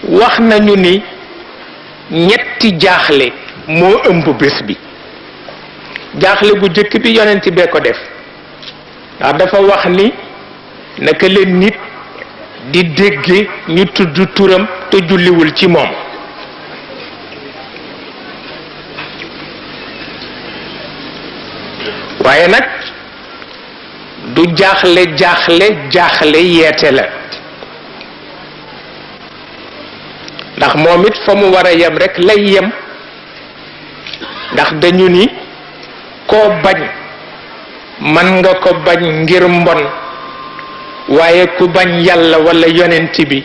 wax nañu ni ñetti jaaxle moo ëmb bés bi. jaaxle bu jëkk bi yonent bee ko def ndax dafa wax ni naka leen nit di dégge ñu tudd turam te julliwul ci moom. waaye nag du jaaxle yeete la ndax moom it fa mu war a yem rekk lay yem ndax dañu ni koo bañ man nga ko bañ ngir mbon waaye ku bañ yàlla walla yonent bi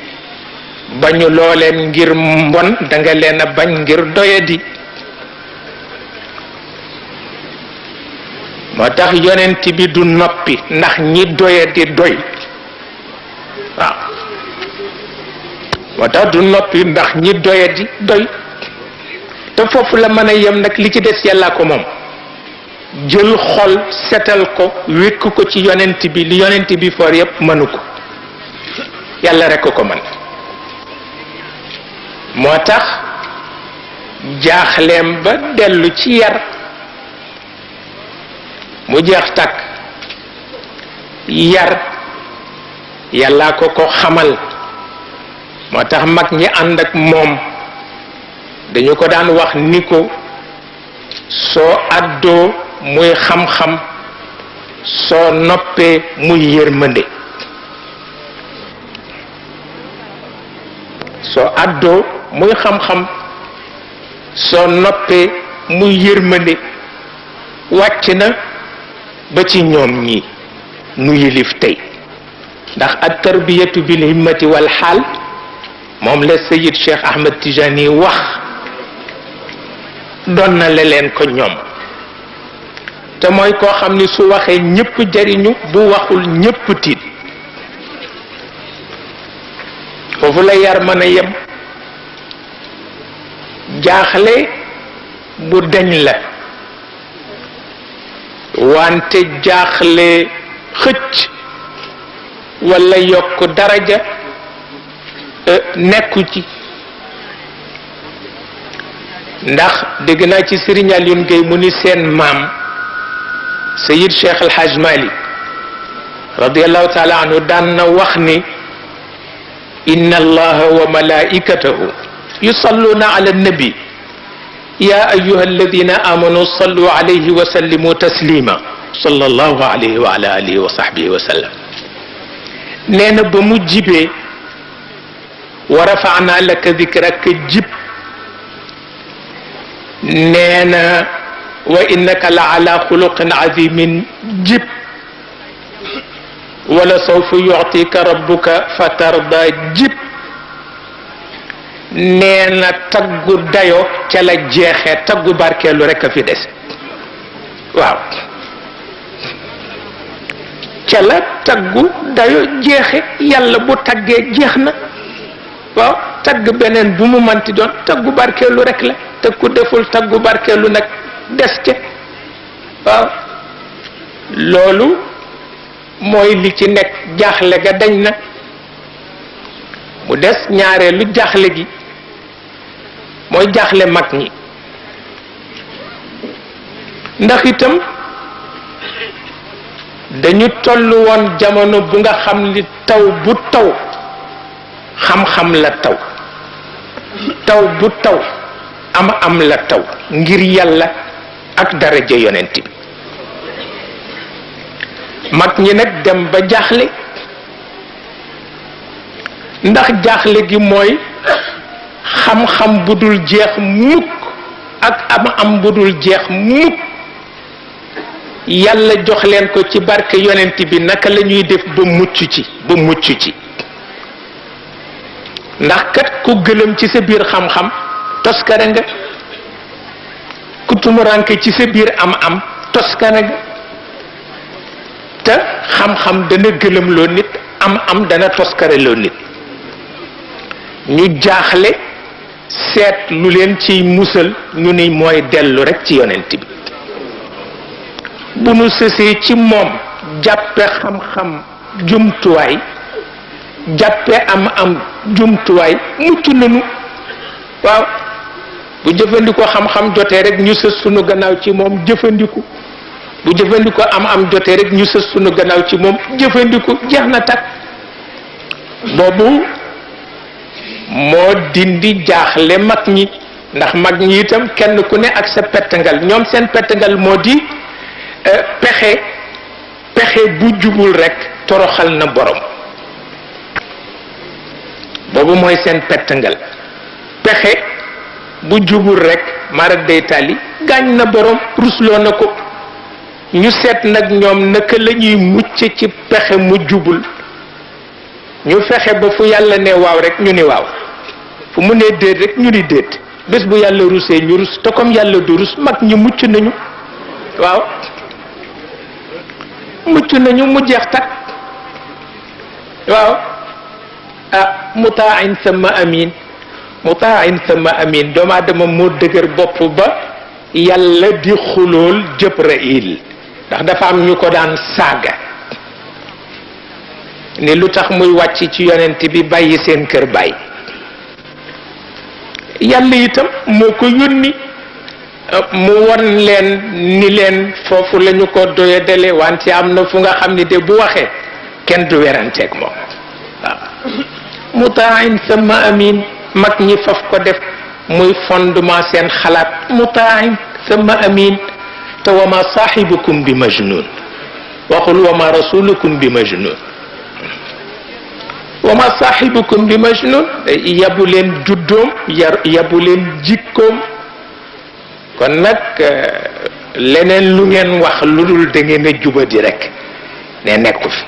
bañu loo leen ngir mbon danga leen a bañ ngir doyadi. moo tax yonent bi du noppi ndax ñi doyadi doy waaw moo tax du noppi ndax ñi doyadi doy te foofu la mën a yem nag li ci des yàllaa ko moom. jël xol setal ko wékk ko ci yonent bi li yonent bi for yépp mënu ko yàlla rekk ko mën. moo tax jaaxleem ba dellu ci yar mu jeex takk yar yàllaa ko ko xamal. moo tax mag ñi ànd ak moom dañu ko daan wax ni ko soo àddoo muy xam-xam soo noppee muy yërmande. soo àddoo muy xam-xam soo noppee muy yërmande. wàcc na ba ci ñoom ñi nu yilif tey ndax at tarbiyatu bil himmati wal xaal moom la Sayid Cheikh Ahmed Tijani wax doon na leen ko ñoom te mooy koo xam ni su waxee ñépp jariñu bu waxul ñépp tiit. foofu la yar mën a yem. jaaxle bu deñ la wante jaaxle xëcc walla yokk daraja nekku ci. ndax dégg naa ci Sëriñ Alioune Gueye mu ni seen maam Sayid Cheikh El Hadj Mali radiyallahu taala anhu daan na wax ni inna allaha wa malaikatahu yusalluna ala nabi ya ayuha alladina amanu sallu alayhi wa sallimu taslima sallallahu alayhi wa ala alihi wa sahbihi wa sallam. nee na ba mu jibee wa rafa'na laka dikraka jib nee na wa innaka la ala xuluqin azimin jib wala sawfa yu'tika rabbuka fatarda jib nee na taggu dayo ca la jeexee taggu barkeelu rekk a fi des. waaw ca la taggu dayo jeexe yàlla bu taggee jeex na. waaw tagg beneen bu mu manti doon taggu barkeelu rekk la te ku deful taggu barkeelu nag des ca. waaw loolu mooy li ci nekk. jaaxle ga dañ na mu des ñaareelu jaaxle gi mooy jaaxle mag ñi. ndax itam dañu toll woon jamono bu nga xam ni taw bu taw xam-xam la taw. taw bu taw am la taw ngir yàlla ak daraja yonent bi. mag ñi nag dem ba jaaxle ndax jaaxle gi mooy xam-xam bu dul jeex mukk ak am bu dul jeex mukk yàlla jox leen ko ci barke yonent bi naka la ñuy def ba mucc ci. ndax kat ku gëlëm ci sa biir xam-xam toskare nga ku tumuranke ci sa biir am toskare nga te xam-xam dana gëlëm loo nit am dana toskare loo nit. ñu jaaxle seet lu leen ciy musal ñu ni mooy dellu rekk ci yonent bi. bu nu sësee ci moom jàppe xam-xam jumtuwaay jàppe am jumtuwaay mucc nañu waaw bu jëfandikoo xam-xam jotee rek ñu sës sunu gannaaw ci moom jëfandiku bu jëfandikoo am jotee rek ñu sës sunu gannaaw ci moom jëfandiku jeex na takk boobu moo dindi jaaxle mag ñi ndax mag ñi itam kenn ku ne ak sa pettangal ñoom seen pettangal moo di pexe bu jubul rek toroxal na borom boobu mooy seen pettangal pexe bu jubul rek mara day tali gaañ na borom rusloo na ko ñu seet nag ñoom naka la ñuy mucc ci pexe mu jubul ñu fexe ba fu yàlla ne waaw rek ñu ni waaw fu mu nee déet rek ñu ni déet bés bu yàlla rusee ñu rus te comme yàlla du rus mag ñi mucc nañu waaw mucc nañu mu jeex takk waaw mutaan sama amin mutaan sama amin doomu aadama moo dëgër bopp ba yàlla di xulool Jibril ndax dafa am ñu ko daan saaga ni lu tax muy wàcc ci yonent bi bàyyi seen kër bàyyi yàlla itam moo ko yónni mu won leen ni leen foofu lañu ko doyadale wante am na fu nga xam ni de bu waxee kenn du weranteeg moom waaw mutaan sama amin mag ñi faf ko def muy fondement seen xalaat mutaan sama amin te wa ma saaxibukum bi majnun waxul wa ma rasulukum bi majnun wa ma saaxibukum bi majnun yabu leen juddoom yabu leen jikkoom kon nag leneen lu ngeen wax lu dul da ngeen a jubadi rek ne nekku fi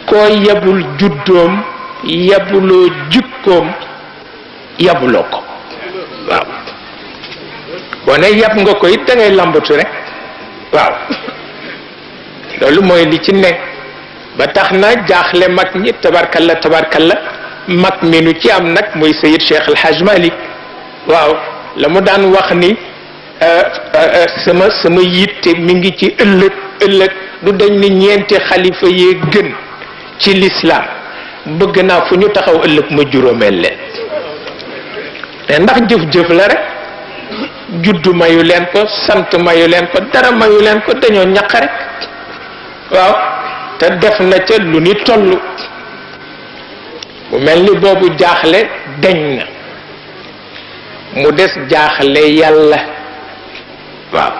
koo yabul juddoom yabuloo jikkoom yabuloo ko waaw boo ne yab nga ko it da ngay lambatu rek waaw loolu mooy li ci ne ba tax na jaaxle mag ñi tabarkalla mag mi nu ci am nag muy Seyid Cheikh El Hadj Malick waaw la mu daan wax ni sama yitte mi ngi ci ëllëg du dañ ni ñeenti xalifa yee gën ci lislaam bëgg naa fu ñu taxaw ëllëg ma juróomeel leen te ndax jëf-jëf la rek juddu mayu leen ko sant mayu leen ko dara mayu leen ko dañoo ñaq rek waaw te def na ca lu ni toll mu mel ni boobu jaaxle deñ na mu des jaaxle yàlla waaw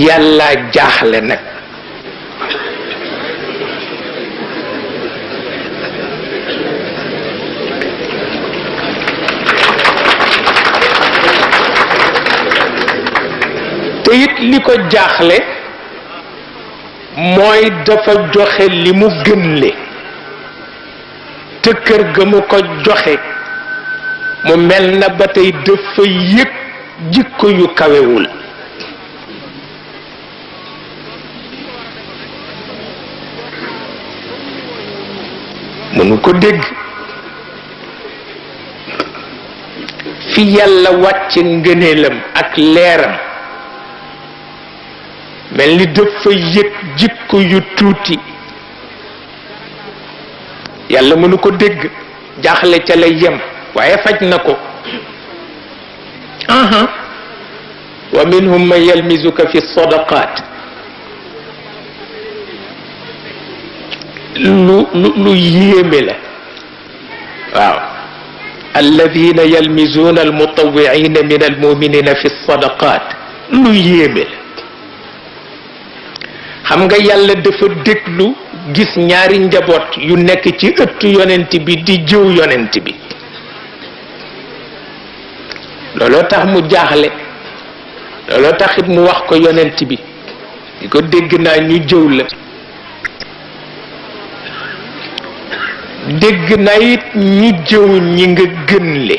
yàlla jaaxle nag te it li ko jaaxle mooy dafa joxe li mu gënle te kër ga mu ko joxe mu mel na ba tey dafa yëg jikko yu kawewul mënu ko dégg fi yàlla wàcc ngëneelam ak leeram mel ni dafa yëg jikko yu tuuti yàlla mënu ko dégg jaaxle ca lay yem waaye faj na ko wa minhum man yalmizuka fi sadaqat lu yéeme la waaw alladina yalmizuna almutawwi'ina min almuminina fi sadaqat lu yéeme la xam nga yàlla dafa déglu gis ñaari njaboot yu nekk ci ëttu yonent bi di jëw yonent bi looloo tax mu jaaxle looloo tax it mu wax ko yonent bi di ko dégg naa ñu jëw la dégg naa it ñu jëw ñi nga gënle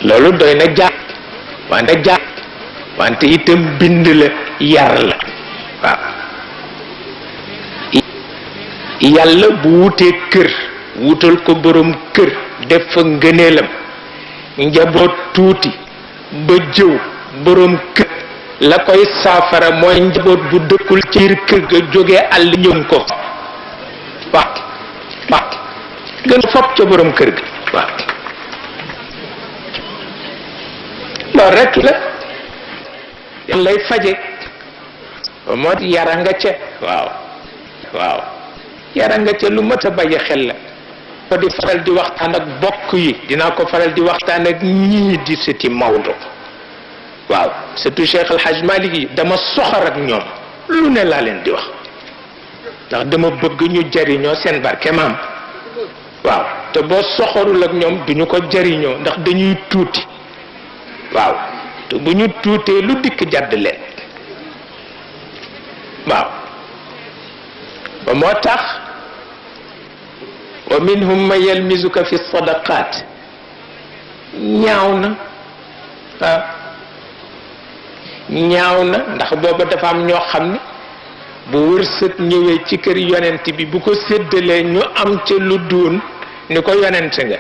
loolu doy na jaax wante itam bind la yar la waaw yàlla bu wutee kër wutal ko borom kër def fa ngëneelam njaboot tuuti ba jëw borom kër la koy saafara mooy njaboot bu dëkkul ci biir kër ga jóge àll ñëw ko waaw waaw gën fopp ca borom kër ga waaw loolu rek la yàlla lay faje moo yara nga ca waaw waaw yara nga ca lu mat a bàyyi xel la ko di faral di waxtaan ak bokk yi dinaa ko faral di waxtaan ak ñii di sëti Maodo waaw surtout Cheikh El Hadj Malick yi dama soxor ak ñoom lu ne laa leen di wax ndax dama bëgg ñu jariñoo seen barke maam waaw te boo soxorul ak ñoom duñu ko jariñoo ndax dañuy tuuti waaw te bu ñu tuutee lu dikk jàdd leen waaw ba moo tax wa minhum man yalmizuka fi sadaqat ñaaw na waaw ñaaw na ndax booba dafa am ñoo xam ne bu wërsëg ñëwee ci kër yonent bi bu ko séddalee ñu am ca lu doon ni ko yonent nga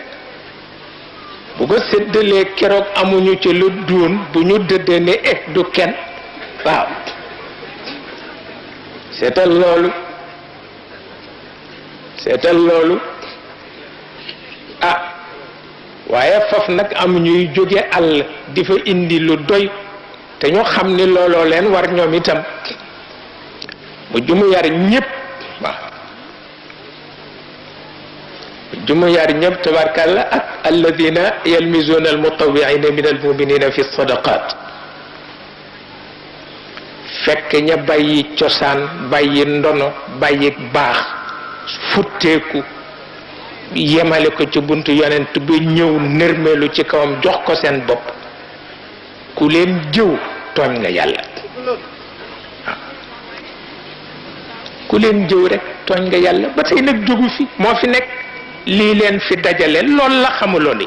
bu ko séddalee keroog amuñu ca lu doon bu ñu dëddee ne du kenn waaw seetal loolu waaye faf nag am ñuy jóge àll di fa indi lu doy te ñu xam ni looloo leen war ñoom itam mu jumu yar ñépp waaw jumu yar ñépp tabarkàlla ak alladina yalmizuna almutawiina min almuminina fi sadaqat fekk ña bàyyi cosaan bàyyi ndono bàyyi baax futteeku yemale ko ci buntu yonent ba ñëw nërmeelu ci kawam jox ko seen bopp ku leen jëw tooñ nga yàlla waaw ku leen jëw rek tooñ nga yàlla ba tey nag jógu fi moo fi nekk lii leen fi dajale loolu la xamuloo ni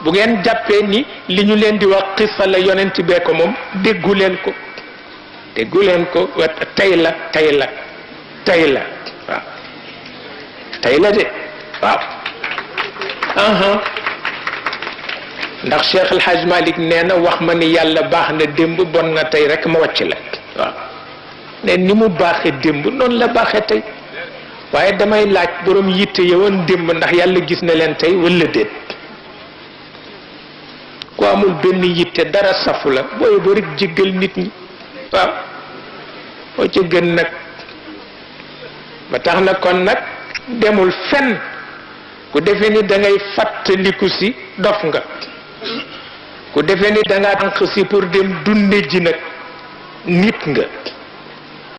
bu ngeen jàppee ni li ñu leen di wax xisa la yonent bee ko moom déggu leen ko tey la waaw tey la de waaw ndax Cheikh El Hadj Malick nee na wax ma ni yàlla baax na démb bon na tey rek ma wàcc la waaw ne ni mu baaxee démb noonu la baaxee tey waaye damay laaj borom yitte yowoon démb ndax yàlla gis na leen tey wala déet ku amul benn yitte dara safu la booy ba rek jéggal nit ñi waaw moo ci gën nag ba tax na kon nag demul fenn ku defee ni da ngay fàttaliku si dof nga ku defee ni da nga tànq si pour dem dunde ji nag nit nga